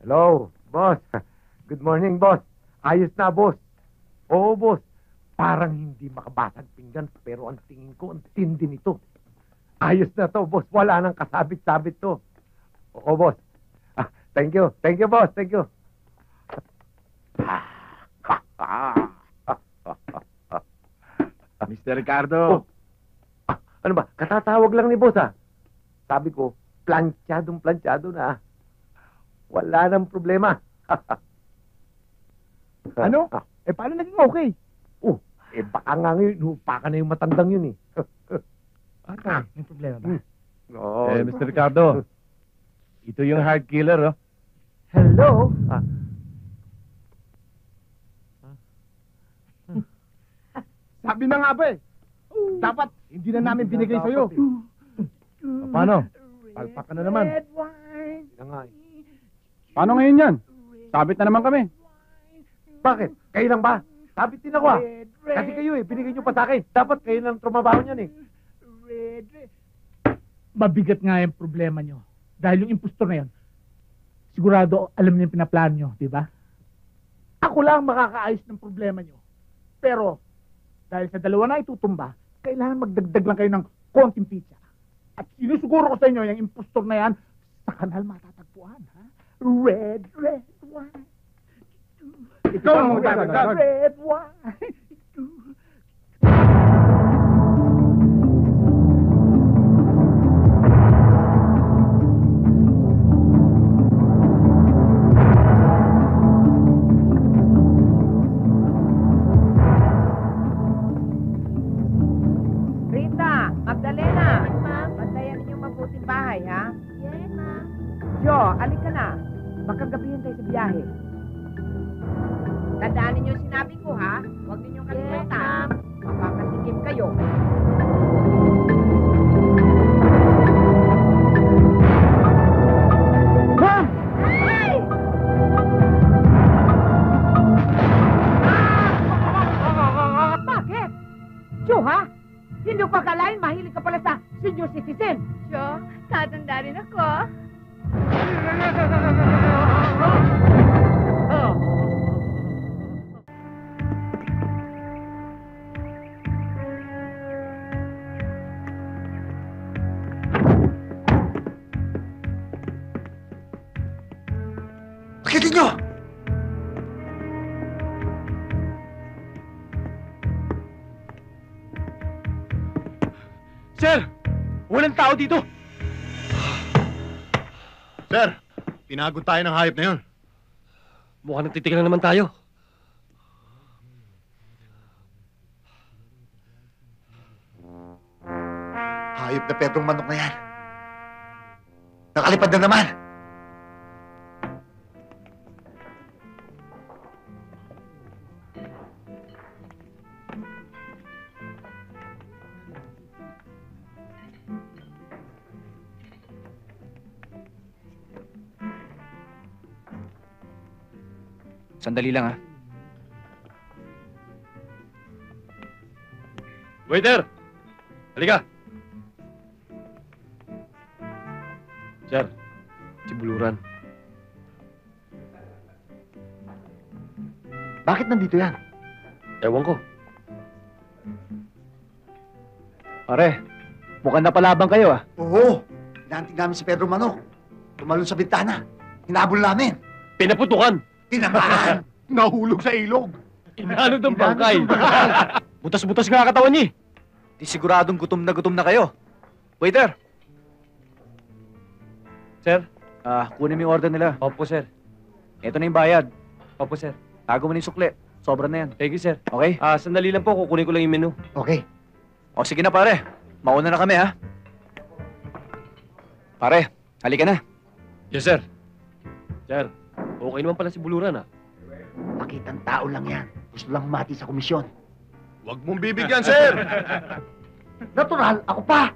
Hello, boss. Good morning, boss. Ayos na, boss. Oo, boss. Parang hindi makabasag pinggan, pero ang tingin ko, ang tindi nito. Ayos na to, boss. Wala nang kasabit-sabit to. Oo, boss. Thank you. Thank you, boss. Thank you. Mr. Ricardo. Ano ba? Katatawag lang ni boss, Sabi ko, planchadong-planchado na. Wala nang problema. Ano? Paano naging okay? Baka nga ngayon, hupa ka na yung matandang yun, Ano? May problema ba? Oo. Mr. Ricardo. Ito yung hard killer, oh. Hello? Sabi na nga ba dapat hindi na namin binigay sa'yo. Paano? Palpak ka na naman. Paano ngayon yan? Sabit na naman kami. Bakit? Kayo lang ba? Sabit din ako, Kasi kayo, binigay nyo pa sa akin. Dapat kayo lang trumabaho niyan, Mabigat nga yung problema nyo. Dahil yung impostor na yun, sigurado alam niyo yung pinaplano nyo, di ba? Ako lang makakaayos ng problema nyo. Pero, dahil sa dalawa na itutumba, kailangan magdagdag lang kayo ng konting pizza. At sinusuguro ko sa inyo, yung impostor na yan, sa kanal matatagpuan, ha? Red wine. Ikaw ang magdadagdag. Red wine. Rita, Magdalena. Ma'am. Bantayan ninyong mabuting bahay, ha? Yes, ma'am. Jo, alik ka na. Baka gabihin tayo sa biyahe. Tandaan ninyo yung sinabi ko, ha? Huwag ninyong kalimutan. Mapapatikim kayo. Ma'am! Ay! Bakit? Jo, ha? Hindi ko akalain mahilig ka pala sa senior citizen. Jo, tatanda rin ako. Pakitin nyo! Sir! Walang tao dito! Sir, pinagod tayo ng hayop na yun. Mukhang nagtitigan na naman tayo. Hayop na Pedrong manok na yan. Nakalipad na naman. Sandali lang, ha? Waiter! Halika! Sir, si Buluran. Bakit nandito yan? Ewan ko. Pare, mukhang napalabang kayo, ah. Oo. Hinantig namin si Pedro Manok. Tumalon sa bintana. Hinabol namin. Pinaputukan! Tinamaan. Nahulog sa ilog. Inanod ang bangkay! Butas-butas nga katawan niya, Di siguradong gutom na kayo. Waiter! Sir? Kunin mo yung order nila. Opo, sir. Ito na yung bayad. Opo, sir. Tago mo na yung sukli. Sobra na yan. Thank you, sir. Okay? Sandali lang po. Kukunin ko lang yung menu. Okay. O sige na, pare. Mauna na kami, ha? Pare, halika na. Yes, sir. Sir, okay naman pala si Buluran, Pakitang tao lang yan. Gusto lang humati sa komisyon. Huwag mong bibigyan, sir! Natural, ako pa!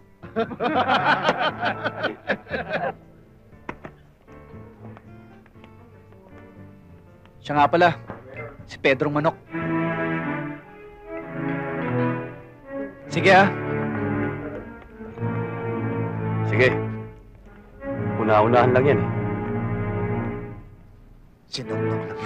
Siya nga pala, si Pedrong Manok. Sige, ha? Sige. Una-unahan lang yan, Sinunok lang yun.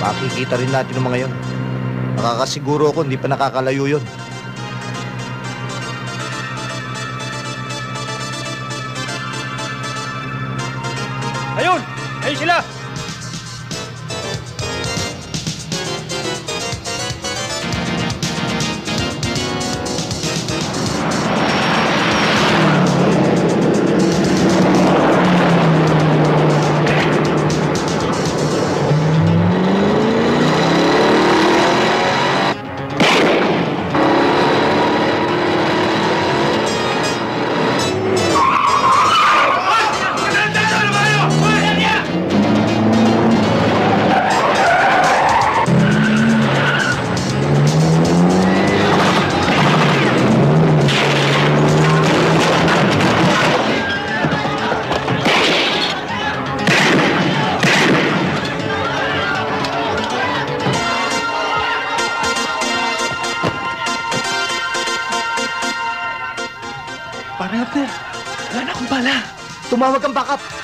Makikita rin natin ng mga yon. Nakakasiguro ako hindi pa nakakalayo yun. Ayun! Ayun sila! Parang Abner, wala na akong bala. Tumawag ang backup.